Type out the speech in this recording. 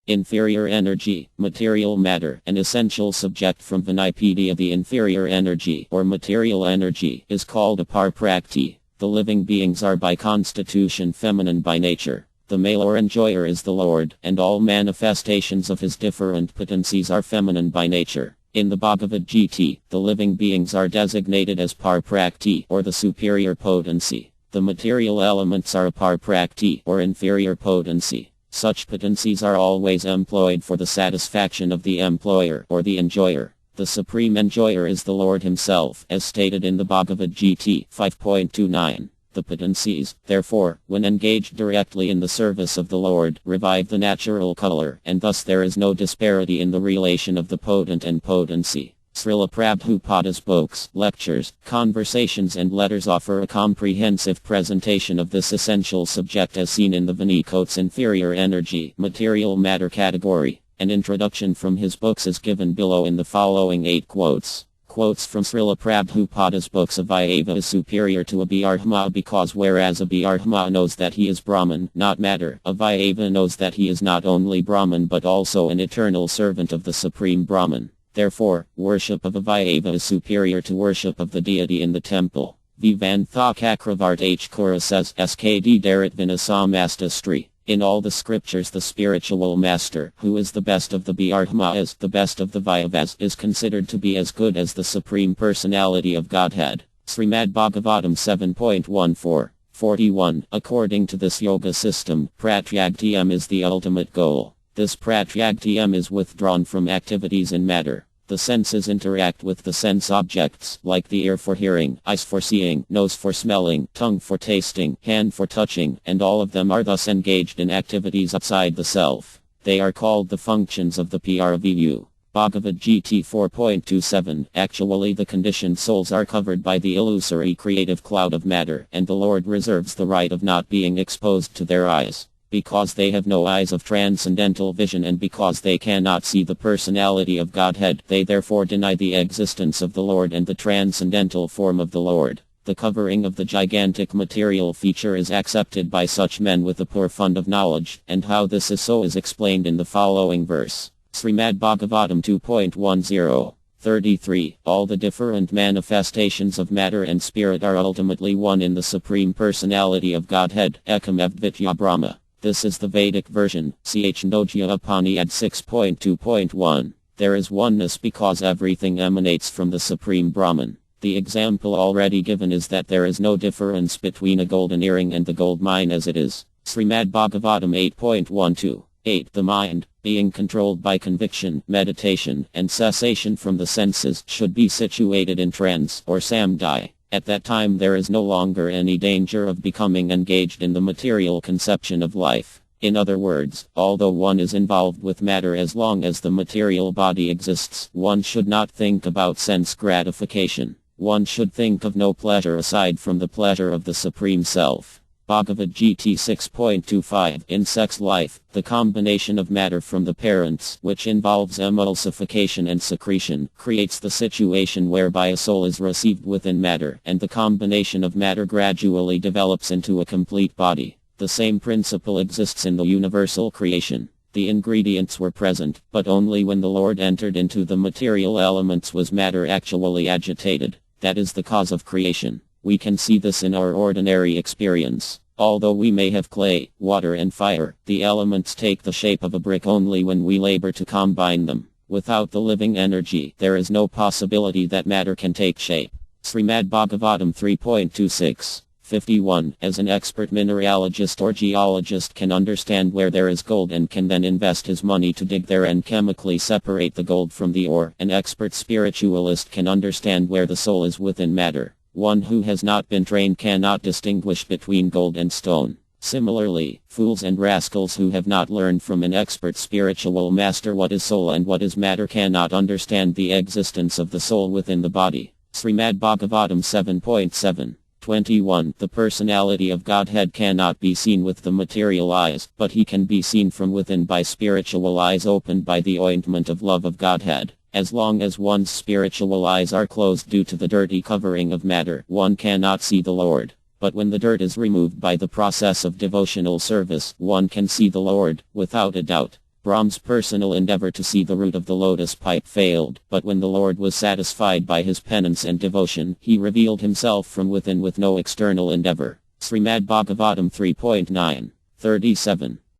Inferior Energy Material Matter, an essential subject from Vinipedia. The inferior energy, or material energy, is called a paraprakti. The living beings are by constitution feminine by nature. The male or enjoyer is the Lord, and all manifestations of his different potencies are feminine by nature. In the Bhagavad Gita, the living beings are designated as paraprakti, or the superior potency. The material elements are a paraprakti, or inferior potency. Such potencies are always employed for the satisfaction of the employer or the enjoyer. The supreme enjoyer is the Lord himself, as stated in the Bhagavad Gita 5.29. The potencies, therefore, when engaged directly in the service of the Lord, revive the natural color, and thus there is no disparity in the relation of the potent and potency. Srila Prabhupada's books, lectures, conversations and letters offer a comprehensive presentation of this essential subject as seen in the Vinikote's Inferior Energy Material Matter category. An introduction from his books is given below in the following 8 quotes. Quotes from Srila Prabhupada's books. A Vairava is superior to a Brahma because whereas a Brahma knows that he is Brahman, not matter, a Vairava knows that he is not only Brahman but also an eternal servant of the Supreme Brahman. Therefore, worship of a Vairava is superior to worship of the deity in the temple. Vivantha Kakravart H. Kura says, Skd Darit Vinasamastastri. In all the scriptures the spiritual master, who is the best of the Brahmas, the best of the Vairavas, is considered to be as good as the Supreme Personality of Godhead. Srimad Bhagavatam 7.14. 41. According to this yoga system, Pratyagtyam is the ultimate goal. This pratyagtyam is withdrawn from activities in matter. The senses interact with the sense objects, like the ear for hearing, eyes for seeing, nose for smelling, tongue for tasting, hand for touching, and all of them are thus engaged in activities outside the self. They are called the functions of the Pravu. Bhagavad Gita 4.27. Actually the conditioned souls are covered by the illusory creative cloud of matter, and the Lord reserves the right of not being exposed to their eyes. Because they have no eyes of transcendental vision and because they cannot see the personality of Godhead, they therefore deny the existence of the Lord and the transcendental form of the Lord. The covering of the gigantic material feature is accepted by such men with a poor fund of knowledge, and how this is so is explained in the following verse. Srimad Bhagavatam 2.10. 33. All the different manifestations of matter and spirit are ultimately one in the Supreme Personality of Godhead, Ekam Advitya Brahma. This is the Vedic version, Ch. Nojya Upaniyad 6.2.1. There is oneness because everything emanates from the Supreme Brahman. The example already given is that there is no difference between a golden earring and the gold mine as it is. Srimad Bhagavatam 8.12. 8. The mind, being controlled by conviction, meditation, and cessation from the senses, should be situated in trance, or samdhi. At that time there is no longer any danger of becoming engaged in the material conception of life. In other words, although one is involved with matter as long as the material body exists, one should not think about sense gratification. One should think of no pleasure aside from the pleasure of the Supreme Self. Bhagavad Gita 6.25. In sex life, the combination of matter from the parents, which involves emulsification and secretion, creates the situation whereby a soul is received within matter, and the combination of matter gradually develops into a complete body. The same principle exists in the universal creation. The ingredients were present, but only when the Lord entered into the material elements was matter actually agitated. That is the cause of creation. We can see this in our ordinary experience. Although we may have clay, water and fire, the elements take the shape of a brick only when we labor to combine them. Without the living energy, there is no possibility that matter can take shape. Srimad Bhagavatam 3.26. 51. As an expert mineralogist or geologist can understand where there is gold and can then invest his money to dig there and chemically separate the gold from the ore, an expert spiritualist can understand where the soul is within matter. One who has not been trained cannot distinguish between gold and stone. Similarly, fools and rascals who have not learned from an expert spiritual master what is soul and what is matter cannot understand the existence of the soul within the body. Srimad Bhagavatam 7.7. 21. The personality of Godhead cannot be seen with the material eyes, but he can be seen from within by spiritual eyes opened by the ointment of love of Godhead. As long as one's spiritual eyes are closed due to the dirty covering of matter, one cannot see the Lord. But when the dirt is removed by the process of devotional service, one can see the Lord, without a doubt. Brahma's personal endeavor to see the root of the lotus pipe failed, but when the Lord was satisfied by his penance and devotion, he revealed himself from within with no external endeavor. Srimad Bhagavatam 3.9. 37.